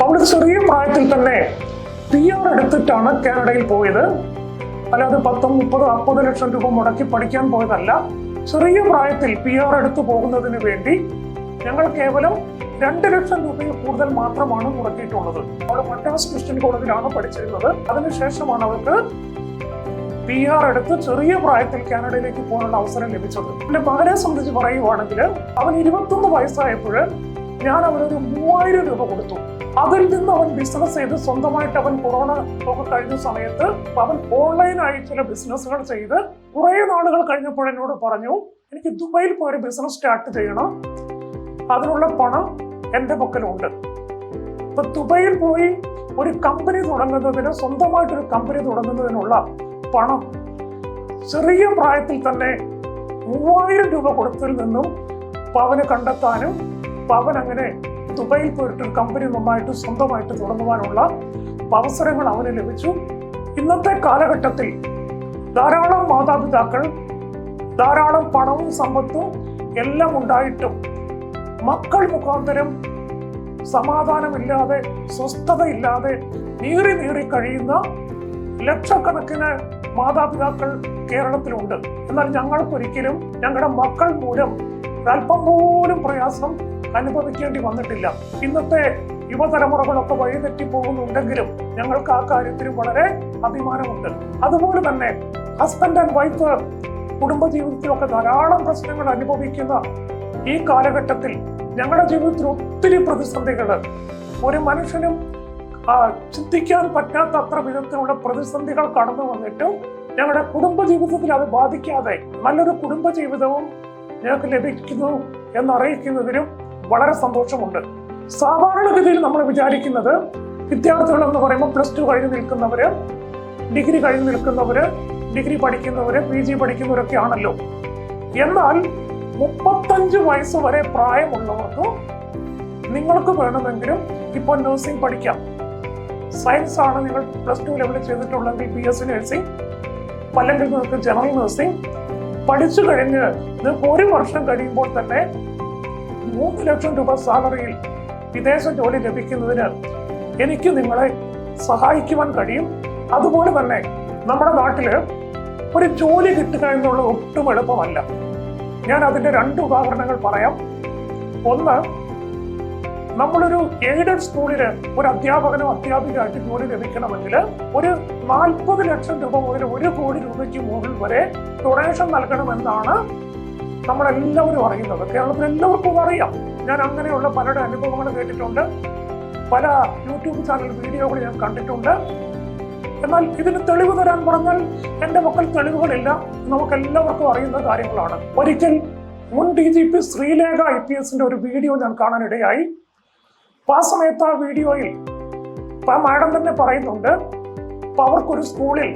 അവള് ചെറിയ പ്രായത്തിൽ തന്നെ PR എടുത്തിട്ടാണ് കാനഡയിൽ പോയത്. അല്ലാതെ 10, 30, 40 ലക്ഷം രൂപ മുടക്കി പഠിക്കാൻ പോയതല്ല. ചെറിയ പ്രായത്തിൽ PR എടുത്തു പോകുന്നതിന് വേണ്ടി ഞങ്ങൾ കേവലം 2 ലക്ഷം രൂപയിൽ കൂടുതൽ മാത്രമാണ് മുടക്കിയിട്ടുള്ളത്. അവൾ മദ്രാസ് ക്രിസ്ത്യൻ കോളേജിലാണ് പഠിച്ചിരുന്നത്. അതിനുശേഷമാണ് അവൾക്ക് PR എടുത്ത് ചെറിയ പ്രായത്തിൽ കാനഡയിലേക്ക് പോകാനുള്ള അവസരം ലഭിച്ചത്. എന്റെ മകനെ സംബന്ധിച്ച് പറയുവാണെങ്കിൽ, അവൻ 21 വയസ്സായപ്പോൾ ഞാൻ അവനൊരു 3000 രൂപ കൊടുത്തു. അതിൽ നിന്ന് അവൻ ബിസിനസ് ചെയ്ത് സ്വന്തമായിട്ട് അവൻ കൊറോണ ഒക്കെ കഴിഞ്ഞ സമയത്ത് അവൻ ഓൺലൈനായി ചില ബിസിനസ്സുകൾ ചെയ്ത് കുറെ നാളുകൾ കഴിഞ്ഞപ്പോൾ എന്നോട് പറഞ്ഞു, എനിക്ക് ദുബായിൽ പോയൊരു ബിസിനസ് സ്റ്റാർട്ട് ചെയ്യണം, അതിനുള്ള പണം എൻ്റെ പക്കലുണ്ട്. ഇപ്പൊ ദുബായിൽ പോയി ഒരു കമ്പനി തുടങ്ങുന്നതിന്, സ്വന്തമായിട്ടൊരു കമ്പനി തുടങ്ങുന്നതിനുള്ള പണം ചെറിയ പ്രായത്തിൽ തന്നെ 3000 രൂപ കൊടുത്തതിൽ നിന്നും പവന് കണ്ടെത്താനും പവൻ അങ്ങനെ ദുബായിൽ പോയിട്ടൊരു കമ്പനി നന്നായിട്ട് സ്വന്തമായിട്ട് തുടങ്ങുവാനുള്ള അവസരങ്ങൾ അവന് ലഭിച്ചു. ഇന്നത്തെ കാലഘട്ടത്തിൽ ധാരാളം മാതാപിതാക്കൾ ധാരാളം പണവും സമ്പത്തും എല്ലാം ഉണ്ടായിട്ടും മക്കൾ മുഖാന്തരം സമാധാനമില്ലാതെ, സ്വസ്ഥതയില്ലാതെ നീറി നീറി കഴിയുന്ന ലക്ഷക്കണക്കിന് മാതാപിതാക്കൾ കേരളത്തിലുണ്ട്. എന്നാൽ ഞങ്ങൾക്കൊരിക്കലും ഞങ്ങളുടെ മക്കൾ മൂലം അല്പം പോലും പ്രയാസം അനുഭവിക്കേണ്ടി വന്നിട്ടില്ല. ഇന്നത്തെ യുവതലമുറകളൊക്കെ വഴിതെറ്റി പോകുന്നുണ്ടെങ്കിലും ഞങ്ങൾക്ക് ആ കാര്യത്തിൽ വളരെ അഭിമാനമുണ്ട്. അതുപോലെ തന്നെ ഹസ്ബൻഡ് ആൻഡ് വൈഫ് കുടുംബജീവിതത്തിലൊക്കെ ധാരാളം പ്രശ്നങ്ങൾ അനുഭവിക്കുന്ന ഈ കാലഘട്ടത്തിൽ ഞങ്ങളുടെ ജീവിതത്തിൽ ഒത്തിരി പ്രതിസന്ധികൾ, ഒരു മനുഷ്യനും ചിന്തിക്കാൻ പറ്റാത്ത അത്ര വിധത്തിലുള്ള പ്രതിസന്ധികൾ കടന്നു വന്നിട്ടും ഞങ്ങളുടെ കുടുംബജീവിതത്തിൽ അത് ബാധിക്കാതെ നല്ലൊരു കുടുംബജീവിതവും ഞങ്ങൾക്ക് ലഭിക്കുന്നു എന്നറിയിക്കുന്നതിനും വളരെ സന്തോഷമുണ്ട്. സാധാരണഗതിയിൽ നമ്മൾ വിചാരിക്കുന്നത് വിദ്യാർത്ഥികൾ എന്ന് പറയുമ്പോൾ +2 കഴിഞ്ഞ് നിൽക്കുന്നവര്, ഡിഗ്രി കഴിഞ്ഞ് നിൽക്കുന്നവര്, ഡിഗ്രി പഠിക്കുന്നവര്, PG പഠിക്കുന്നവരൊക്കെ ആണല്ലോ. എന്നാൽ 35 വയസ്സ് വരെ പ്രായമുള്ളവർക്ക് നിങ്ങൾക്ക് വേണമെങ്കിലും ഇപ്പോൾ നഴ്സിംഗ് പഠിക്കാം. സയൻസ് ആണ് നിങ്ങൾ +2 ലെവലിൽ ചെയ്തിട്ടുള്ളെങ്കിൽ BSc നഴ്സിംഗ്, അല്ലെങ്കിൽ നിങ്ങൾക്ക് ജനറൽ നഴ്സിംഗ് പഠിച്ചു കഴിഞ്ഞ് നിങ്ങൾക്ക് 1 വർഷം കഴിയുമ്പോൾ തന്നെ 3 ലക്ഷം രൂപ സാലറിയിൽ വിദേശ ജോലി ലഭിക്കുന്നതിന് എനിക്ക് നിങ്ങളെ സഹായിക്കുവാൻ കഴിയും. അതുപോലെ തന്നെ നമ്മുടെ നാട്ടില് ഒരു ജോലി കിട്ടുക എന്നുള്ളത് ഒട്ടും എളുപ്പമല്ല. ഞാൻ അതിന്റെ 2 ഉദാഹരണങ്ങൾ പറയാം. ഒന്ന്, നമ്മളൊരു എയ്ഡഡ് സ്കൂളില് ഒരു അധ്യാപകനോ അധ്യാപികയായിട്ട് ജോലി ലഭിക്കണമെങ്കിൽ ഒരു 40 ലക്ഷം രൂപ മുതൽ 1 കോടി രൂപയ്ക്ക് മുകളിൽ വരെ ഡൊണേഷൻ നൽകണമെന്നാണ് നമ്മളെല്ലാവരും അറിയുന്നത്. കേരളത്തിൽ എല്ലാവർക്കും അറിയാം. ഞാൻ അങ്ങനെയുള്ള പലരുടെ അനുഭവങ്ങൾ കേട്ടിട്ടുണ്ട്, പല യൂട്യൂബ് ചാനൽ വീഡിയോകൾ ഞാൻ കണ്ടിട്ടുണ്ട്. എന്നാൽ ഇതിന് തെളിവ് തരാൻ പറഞ്ഞാൽ എൻ്റെ മക്കൾ തെളിവുകളില്ല, നമുക്കെല്ലാവർക്കും അറിയുന്ന കാര്യങ്ങളാണ്. ഒരിക്കൽ മുൻ DGP ശ്രീലേഖ IPSന്റെ ഒരു വീഡിയോ ഞാൻ കാണാനിടയായി. ആ സമയത്ത് ആ വീഡിയോയിൽ മാഡം തന്നെ പറയുന്നുണ്ട്, അവർക്കൊരു സ്കൂളിൽ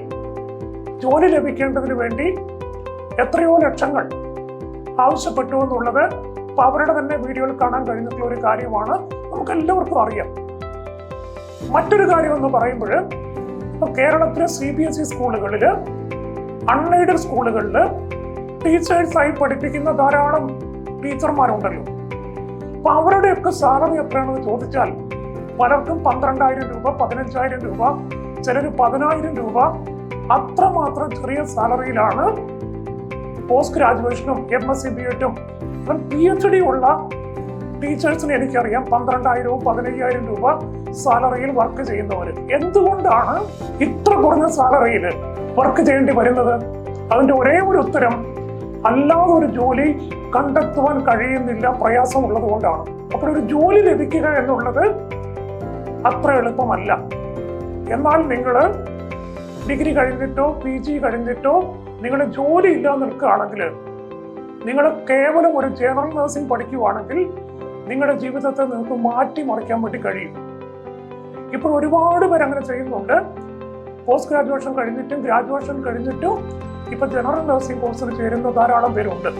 ജോലി ലഭിക്കേണ്ടതിന് വേണ്ടി എത്രയോ ലക്ഷങ്ങൾ ആവശ്യപ്പെട്ടു എന്നുള്ളത് അവരുടെ തന്നെ വീഡിയോയിൽ കാണാൻ കഴിഞ്ഞിട്ടുള്ള ഒരു കാര്യമാണ്, നമുക്ക് എല്ലാവർക്കും അറിയാം. മറ്റൊരു കാര്യം എന്ന് പറയുമ്പോൾ, കേരളത്തിലെ CBSE സ്കൂളുകളിൽ, അൺഎയ്ഡഡ് സ്കൂളുകളിൽ ടീച്ചേഴ്സായി പഠിപ്പിക്കുന്ന ധാരാളം ടീച്ചർമാരുണ്ടല്ലോ. അപ്പൊ അവരുടെയൊക്കെ സാലറി എത്രയാണെന്ന് ചോദിച്ചാൽ പലർക്കും 12,000 രൂപ, 15,000 രൂപ, ചിലർ 10,000 രൂപ, അത്രമാത്രം ചെറിയ സാലറിയിലാണ് പോസ്റ്റ് ഗ്രാജുവേഷനും MSc BEdും PhD ഉള്ള ടീച്ചേഴ്സിന് എനിക്കറിയാം 12,000 15,000 രൂപ സാലറിയിൽ വർക്ക് ചെയ്യുന്നവർ. എന്തുകൊണ്ടാണ് ഇത്ര കുറഞ്ഞ സാലറിയിൽ വർക്ക് ചെയ്യേണ്ടി വരുന്നത്? അതിന്റെ ഒരേ ഒരു ഉത്തരം, അല്ലാതെ ഒരു ജോലി കണ്ടെത്തുവാൻ കഴിയുന്നില്ല, പ്രയാസമുള്ളത് കൊണ്ടാണ്. അപ്പോൾ ഒരു ജോലി ലഭിക്കുക എന്നുള്ളത് അത്ര എളുപ്പമല്ല. എന്നാൽ നിങ്ങൾ ഡിഗ്രി കഴിഞ്ഞിട്ടോ PG കഴിഞ്ഞിട്ടോ നിങ്ങൾ ജോലി ഇല്ലാതെ നിൽക്കുകയാണെങ്കിൽ, നിങ്ങൾ കേവലം ഒരു ജനറൽ നഴ്സിംഗ് പഠിക്കുകയാണെങ്കിൽ നിങ്ങളുടെ ജീവിതത്തെ നിങ്ങൾക്ക് മാറ്റിമറിക്കാൻ വേണ്ടി കഴിയും. ഇപ്പോൾ ഒരുപാട് പേര് അങ്ങനെ ചെയ്യുന്നുണ്ട്. പോസ്റ്റ് ഗ്രാജുവേഷൻ കഴിഞ്ഞിട്ടും ഗ്രാജുവേഷൻ കഴിഞ്ഞിട്ടും ഇപ്പൊ ജനറൽ നഴ്സിംഗ് കോഴ്സിന് ചേരുന്ന ധാരാളം പേരുണ്ട്.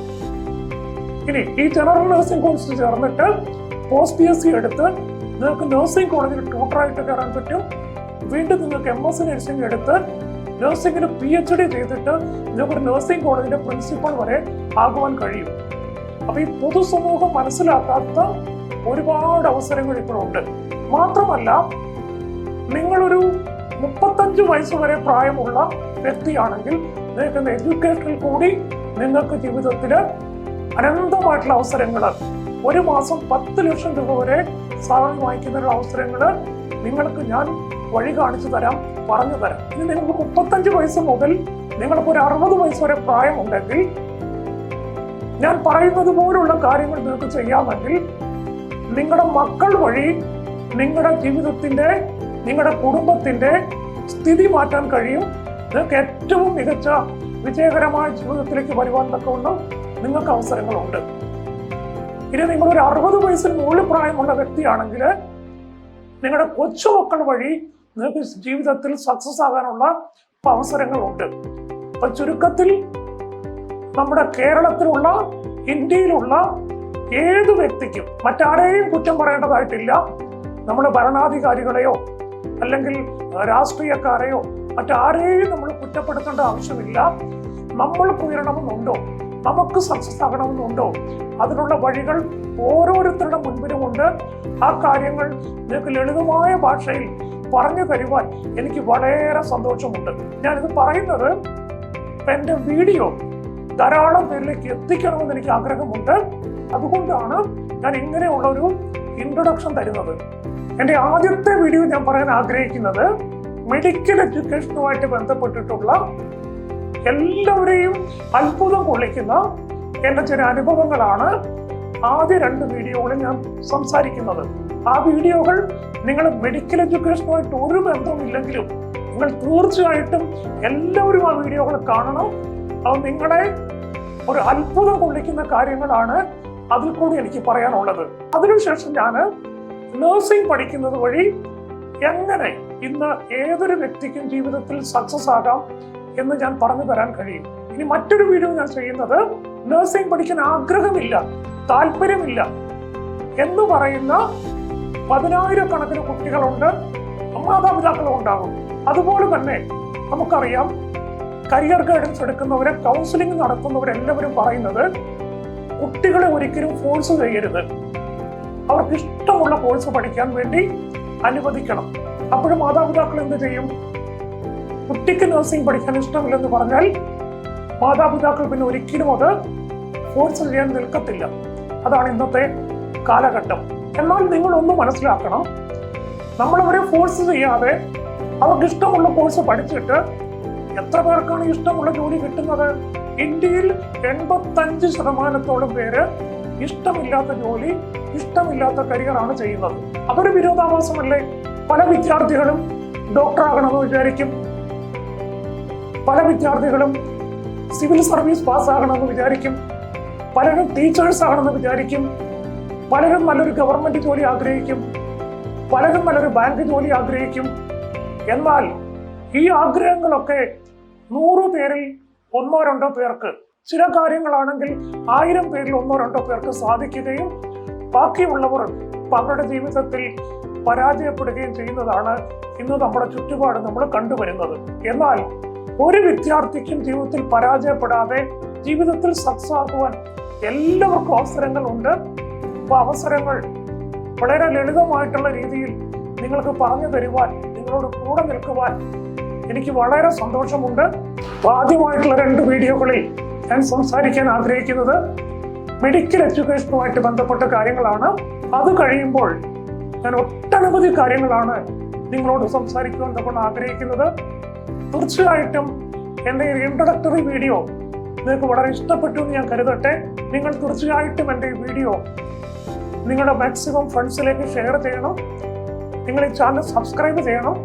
ഇനി ഈ ജനറൽ നഴ്സിംഗ് കോഴ്സിന് ചേർന്നിട്ട് പോസ്റ്റ് PSc എടുത്ത് നിങ്ങൾക്ക് നഴ്സിംഗ് കോളേജിൽ ട്യൂട്ടറായിട്ട് കയറാൻ പറ്റും. വീണ്ടും നിങ്ങൾക്ക് MSc നഴ്സിംഗ് എടുത്ത് നഴ്സിംഗിന് PhD ചെയ്തിട്ട് നിങ്ങൾക്കൊരു നഴ്സിംഗ് കോളേജിന്റെ പ്രിൻസിപ്പൽ വരെ ആകുവാൻ കഴിയും. അപ്പൊ ഈ പൊതുസമൂഹം മനസ്സിലാക്കാത്ത ഒരുപാട് അവസരങ്ങൾ ഇപ്പോഴുണ്ട്. മാത്രമല്ല, നിങ്ങളൊരു 35 വയസ്സ് വരെ പ്രായമുള്ള വ്യക്തിയാണെങ്കിൽ നിങ്ങൾക്ക് എഡ്യൂക്കേഷനിൽ കൂടി നിങ്ങൾക്ക് ജീവിതത്തിൽ അനന്തമായിട്ടുള്ള അവസരങ്ങൾ, ഒരു മാസം 10 ലക്ഷം രൂപ വരെ സാലറി വാങ്ങിക്കുന്ന അവസരങ്ങൾ നിങ്ങൾക്ക് ഞാൻ വഴി കാണിച്ചു തരാം, പറഞ്ഞു തരാം. ഇനി നിങ്ങൾക്ക് 35 വയസ്സ് മുതൽ നിങ്ങൾക്ക് ഒരു 60 വയസ്സ് വരെ പ്രായമുണ്ടെങ്കിൽ ഞാൻ പറയുന്നത് പോലുള്ള കാര്യങ്ങൾ നിങ്ങൾക്ക് ചെയ്യാമെങ്കിൽ നിങ്ങളുടെ മക്കൾ വഴി നിങ്ങളുടെ ജീവിതത്തിന്റെ, നിങ്ങളുടെ കുടുംബത്തിന്റെ സ്ഥിതി മാറ്റാൻ കഴിയും. നിങ്ങൾക്ക് ഏറ്റവും മികച്ച വിജയകരമായ ജീവിതത്തിലേക്ക് വരുവാൻ തക്കവണ്ണം നിങ്ങൾക്ക് അവസരങ്ങളുണ്ട്. ഇനി നിങ്ങളൊരു 60 വയസ്സിന് മുകളിൽ പ്രായമുള്ള വ്യക്തിയാണെങ്കിൽ നിങ്ങളുടെ കൊച്ചുമക്കൾ വഴി നിങ്ങൾക്ക് ജീവിതത്തിൽ സക്സസ് ആകാനുള്ള അവസരങ്ങളുണ്ട്. അപ്പൊ ചുരുക്കത്തിൽ നമ്മുടെ കേരളത്തിലുള്ള, ഇന്ത്യയിലുള്ള ഏത് വ്യക്തിക്കും മറ്റാരെയും കുറ്റം പറയേണ്ടതായിട്ടില്ല. നമ്മൾ ഭരണാധികാരികളെയോ അല്ലെങ്കിൽ രാഷ്ട്രീയക്കാരെയോ മറ്റാരെയും നമ്മൾ കുറ്റപ്പെടുത്തേണ്ട ആവശ്യമില്ല. നമ്മൾ ഉയരണമെന്നുണ്ടോ, നമുക്ക് സക്സസ് ആകണമെന്നുണ്ടോ, അതിനുള്ള വഴികൾ ഓരോരുത്തരുടെ മുൻപിലുമുണ്ട്. ആ കാര്യങ്ങൾ നിങ്ങൾക്ക് ലളിതമായ ഭാഷയിൽ പറഞ്ഞു തരുവാൻ എനിക്ക് വളരെ സന്തോഷമുണ്ട്. ഞാനിത് പറയുന്നത് എൻ്റെ വീഡിയോ ധാരാളം പേരിലേക്ക് എത്തിക്കണമെന്ന് എനിക്ക് ആഗ്രഹമുണ്ട്. അതുകൊണ്ടാണ് ഞാൻ ഇങ്ങനെയുള്ള ഒരു ഇൻട്രൊഡക്ഷൻ തരുന്നത്. എൻ്റെ ആദ്യത്തെ വീഡിയോ ഞാൻ പറയാൻ ആഗ്രഹിക്കുന്നത് മെഡിക്കൽ എഡ്യൂക്കേഷനുമായിട്ട് ബന്ധപ്പെട്ടിട്ടുള്ള എല്ലാവരെയും അത്ഭുതം കൊള്ളിക്കുന്ന എൻ്റെ ചില അനുഭവങ്ങളാണ് ആദ്യ 2 വീഡിയോകളിൽ ഞാൻ സംസാരിക്കുന്നത്. ആ വീഡിയോകൾ നിങ്ങൾ മെഡിക്കൽ എഡ്യൂക്കേഷനുമായിട്ട് ഒരു ബന്ധമില്ലെങ്കിലും നിങ്ങൾ തീർച്ചയായിട്ടും എല്ലാവരും ആ വീഡിയോകൾ കാണണം. അത് നിങ്ങളെ ഒരു അത്ഭുതം കൊള്ളിക്കുന്ന കാര്യങ്ങളാണ് അതിൽ കൂടി എനിക്ക് പറയാനുള്ളത്. അതിനുശേഷം ഞാൻ നഴ്സിംഗ് പഠിക്കുന്നത് വഴി എങ്ങനെ ഇന്ന് ഏതൊരു വ്യക്തിക്കും ജീവിതത്തിൽ സക്സസ് ആകാം എന്ന് ഞാൻ പറഞ്ഞു തരാൻ കഴിയും. ഇനി മറ്റൊരു വീഡിയോ ഞാൻ ചെയ്യുന്നത് നഴ്സിംഗ് പഠിക്കാൻ ആഗ്രഹമില്ല, താല്പര്യമില്ല എന്ന് പറയുന്ന 10,000 കുട്ടികളുണ്ട്, മാതാപിതാക്കളും ഉണ്ടാകും. അതുപോലെ തന്നെ നമുക്കറിയാം, കരിയർ ഗൈഡൻസ് എടുക്കുന്നവരെ, കൗൺസിലിംഗ് നടത്തുന്നവരെല്ലാവരും പറയുന്നത് കുട്ടികളെ ഒരിക്കലും ഫോഴ്സ് ചെയ്യരുത്, അവർക്ക് ഇഷ്ടമുള്ള കോഴ്സ് പഠിക്കാൻ വേണ്ടി അനുവദിക്കണം. അപ്പോഴും മാതാപിതാക്കൾ എന്ത് ചെയ്യും? കുട്ടിക്ക് നഴ്സിംഗ് പഠിക്കാൻ ഇഷ്ടമില്ലെന്ന് പറഞ്ഞാൽ മാതാപിതാക്കൾ പിന്നെ ഒരിക്കലും അത് ഫോഴ്സ് ചെയ്യാൻ നിൽക്കത്തില്ല. അതാണ് ഇന്നത്തെ കാലഘട്ടം. എന്നാൽ നിങ്ങൾ ഒന്ന് മനസ്സിലാക്കണം, നമ്മളവരെ ഫോഴ്സ് ചെയ്യാതെ അവർക്ക് ഇഷ്ടമുള്ള കോഴ്സ് പഠിച്ചിട്ട് എത്ര പേർക്കാണ് ഇഷ്ടമുള്ള ജോലി കിട്ടുന്നത്? ഇന്ത്യയിൽ 85% പേര് ഇഷ്ടമില്ലാത്ത ജോലി, ഇഷ്ടമില്ലാത്ത കരിയറാണ് ചെയ്യുന്നത്. അതൊരു വിരോധാഭാസമല്ലേ? പല വിദ്യാർത്ഥികളും ഡോക്ടറാകണമെന്ന് വിചാരിക്കും, പല വിദ്യാർത്ഥികളും സിവിൽ സർവീസ് പാസ്സാകണമെന്ന് വിചാരിക്കും, പലരും ടീച്ചേഴ്സ് ആകണമെന്ന് വിചാരിക്കും, പലരും നല്ലൊരു ഗവൺമെന്റ് ജോലി ആഗ്രഹിക്കും, പലരും നല്ലൊരു ബാങ്ക് ജോലി ആഗ്രഹിക്കും. എന്നാൽ ഈ ആഗ്രഹങ്ങളൊക്കെ 100 പേരിൽ 1-2 പേർക്ക്, ചില കാര്യങ്ങളാണെങ്കിൽ 1000 പേരിൽ 1-2 പേർക്ക് സാധിക്കുകയും ബാക്കിയുള്ളവർ അവരുടെ ജീവിതത്തിൽ പരാജയപ്പെടുകയും ചെയ്യുന്നതാണ് ഇന്ന് നമ്മുടെ ചുറ്റുപാട് നമ്മൾ കണ്ടുവരുന്നത്. എന്നാൽ ഒരു വിദ്യാർത്ഥിക്കും ജീവിതത്തിൽ പരാജയപ്പെടാതെ ജീവിതത്തിൽ സക്സസ് ആകുവാൻ എല്ലാവർക്കും അവസരങ്ങൾ ഉണ്ട്. അപ്പൊ അവസരങ്ങൾ വളരെ ലളിതമായിട്ടുള്ള രീതിയിൽ നിങ്ങൾക്ക് പറഞ്ഞു തരുവാൻ, നിങ്ങളോട് കൂടെ നിൽക്കുവാൻ എനിക്ക് വളരെ സന്തോഷമുണ്ട്. ആദ്യമായിട്ടുള്ള 2 വീഡിയോകളിൽ ഞാൻ സംസാരിക്കാൻ ആഗ്രഹിക്കുന്നത് മെഡിക്കൽ എഡ്യൂക്കേഷനുമായിട്ട് ബന്ധപ്പെട്ട കാര്യങ്ങളാണ്. അത് കഴിയുമ്പോൾ ഞാൻ ഒട്ടനവധി കാര്യങ്ങളാണ് നിങ്ങളോട് സംസാരിക്കുവാൻ നമ്മൾ ആഗ്രഹിക്കുന്നത്. തീർച്ചയായിട്ടും എൻ്റെ ഈ ഇൻട്രൊഡക്ടറി വീഡിയോ നിങ്ങൾക്ക് വളരെ ഇഷ്ടപ്പെട്ടു എന്ന് ഞാൻ കരുതട്ടെ. നിങ്ങൾ തീർച്ചയായിട്ടും എൻ്റെ ഈ വീഡിയോ നിങ്ങളുടെ മാക്സിമം ഫ്രണ്ട്സിലേക്ക് ഷെയർ ചെയ്യണം. നിങ്ങൾ ഈ ചാനൽ സബ്സ്ക്രൈബ് ചെയ്യണം,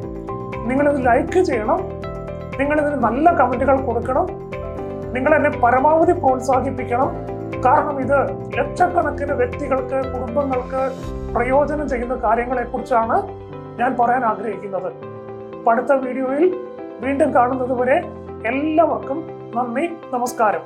നിങ്ങളിത് ലൈക്ക് ചെയ്യണം, നിങ്ങളിതിന് നല്ല കമൻറ്റുകൾ കൊടുക്കണം, നിങ്ങൾ എന്നെ പരമാവധി പ്രോത്സാഹിപ്പിക്കണം. കാരണം ഇത് ലക്ഷക്കണക്കിന് വ്യക്തികൾക്ക്, കുടുംബങ്ങൾക്ക് പ്രയോജനം ചെയ്യുന്ന കാര്യങ്ങളെക്കുറിച്ചാണ് ഞാൻ പറയാൻ ആഗ്രഹിക്കുന്നത്. അടുത്ത വീഡിയോയിൽ വീണ്ടും കാണുന്നത് വരെ എല്ലാവർക്കും നന്ദി, നമസ്കാരം.